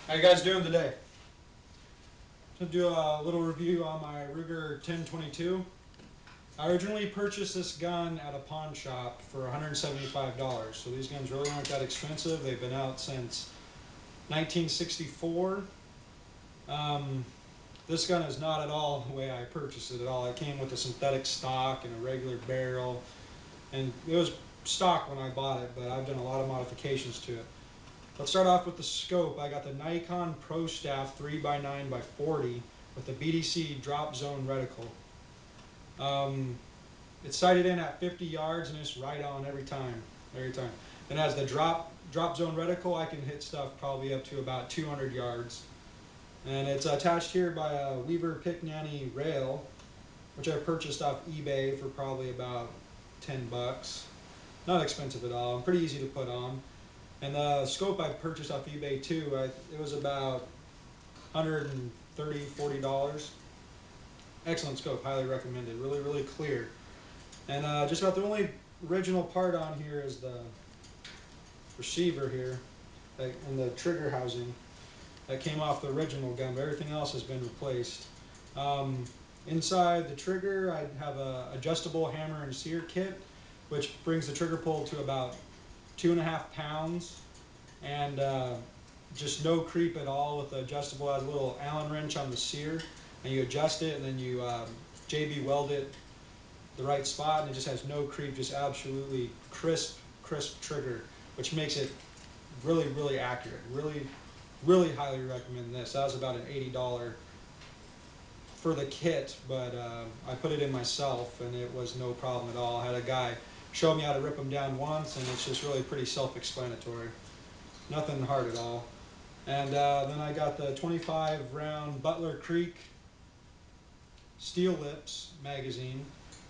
How you guys doing today? To do a little review on my Ruger 1022. I originally purchased this gun at a pawn shop for $175. So these guns really aren't that expensive. They've been out since 1964. This gun is not at all the way I purchased it at all. It came with a synthetic stock and a regular barrel, and it was stock when I bought it, but I've done a lot of modifications to it. Let's start off with the scope. I got the Nikon prostaff 3x9x40 with a BDC drop zone reticle. It's sighted in at 50 yards and it's right on every time. And as the drop zone reticle, I can hit stuff probably up to about 200 yards. And it's attached here by a Weaver Pick Nanny rail, which I purchased off eBay for probably about 10 bucks. Not expensive at all, pretty easy to put on. And the scope I purchased off eBay too, it was about $130, $40. Excellent scope, highly recommended. Really, really clear. And just about the only original part on here is the receiver here, and the trigger housing that came off the original gun, but everything else has been replaced. Inside the trigger, I have a adjustable hammer and sear kit, which brings the trigger pull to about 2.5 pounds, and just no creep at all with the adjustable. Has a little Allen wrench on the sear, and you adjust it, and then you JB weld it the right spot, and it just has no creep, just absolutely crisp trigger, which makes it really, really accurate. Really highly recommend this. That was about an $80 for the kit, but I put it in myself, and it was no problem at all. I had a guy show me how to rip them down once, and it's just really pretty self-explanatory. Nothing hard at all. And then I got the 25 round Butler Creek Steel Lips magazine.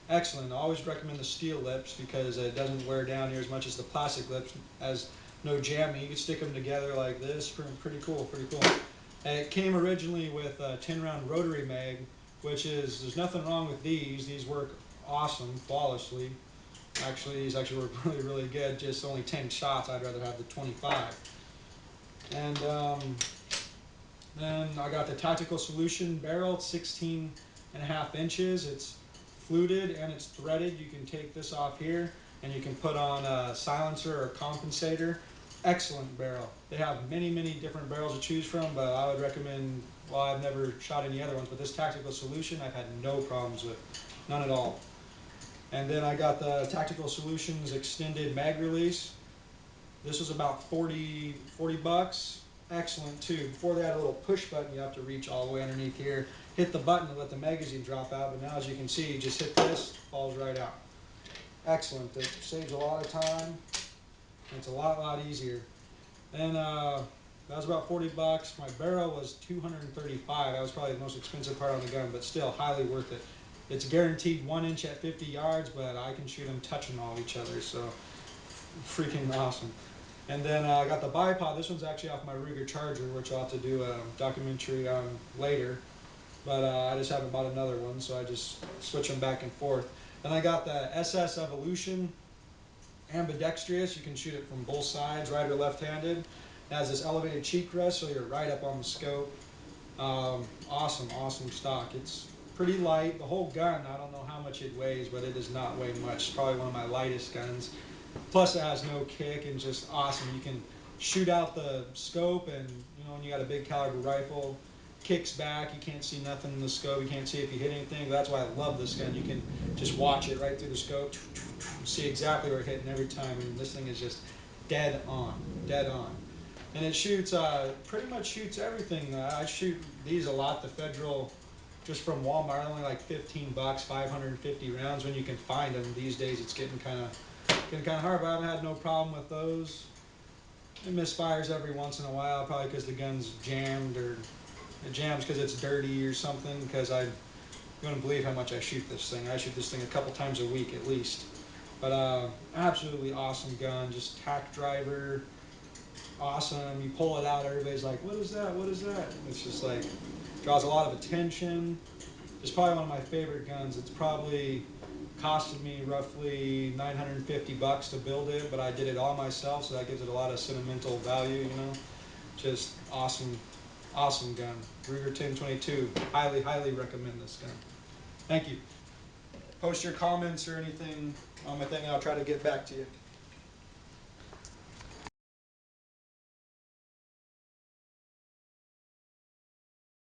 Excellent. I always recommend the steel lips because it doesn't wear down here as much as the plastic lips. Has no jamming. You can stick them together like this. Pretty cool. And it came originally with a 10 round rotary mag, which is, there's nothing wrong with these. These work awesome, flawlessly. Actually, these actually work really, really good. Just only 10 shots. I'd rather have the 25. And then I got the Tactical Solution barrel. It's 16.5 inches. It's fluted and it's threaded. You can take this off here and you can put on a silencer or compensator. Excellent barrel. They have many, many different barrels to choose from, but I would recommend, well, I've never shot any other ones, but this Tactical Solution I've had no problems with. None at all. And then I got the Tactical Solutions extended mag release. This was about 40 bucks. Excellent too. Before they had a little push button you have to reach all the way underneath here, hit the button to let the magazine drop out, but now as you can see, you just hit this, falls right out. Excellent. It saves a lot of time. It's a lot easier. And that was about 40 bucks. My barrel was 235. That was probably the most expensive part on the gun, but still highly worth it. It's guaranteed 1 inch at 50 yards, but I can shoot them touching all each other, so freaking awesome. And then I got the bipod. This one's actually off my Ruger Charger, which I'll have to do a documentary on later. But I just haven't bought another one, so I just switch them back and forth. And I got the SS Evolution ambidextrous. You can shoot it from both sides, right or left-handed. It has this elevated cheek rest, so you're right up on the scope. Awesome stock. It's pretty light. The whole gun, I don't know how much it weighs, but it does not weigh much. It's probably one of my lightest guns. Plus it has no kick and just awesome. You can shoot out the scope, and when you got a big caliber rifle, kicks back. You can't see nothing in the scope. You can't see if you hit anything. That's why I love this gun. You can just watch it right through the scope, see exactly where it's hitting every time. And this thing is just dead on, dead on. And it shoots, pretty much shoots everything. I shoot these a lot, the Federal, just from Walmart, only like 15 bucks, 550 rounds when you can find them. These days it's getting kind of hard, but I haven't had no problem with those. It misfires every once in a while, probably because the gun's jammed, or it jams because it's dirty or something, because you wouldn't believe how much I shoot this thing. I shoot this thing a couple times a week at least. But absolutely awesome gun, just tack driver, awesome. You pull it out, everybody's like, what is that? What is that? It's just like, draws a lot of attention. It's probably one of my favorite guns. It's probably costed me roughly 950 bucks to build it, but I did it all myself, so that gives it a lot of sentimental value, you know. Just awesome, awesome gun. Ruger 1022. Highly, highly recommend this gun. Thank you. Post your comments or anything on my thing, and I'll try to get back to you.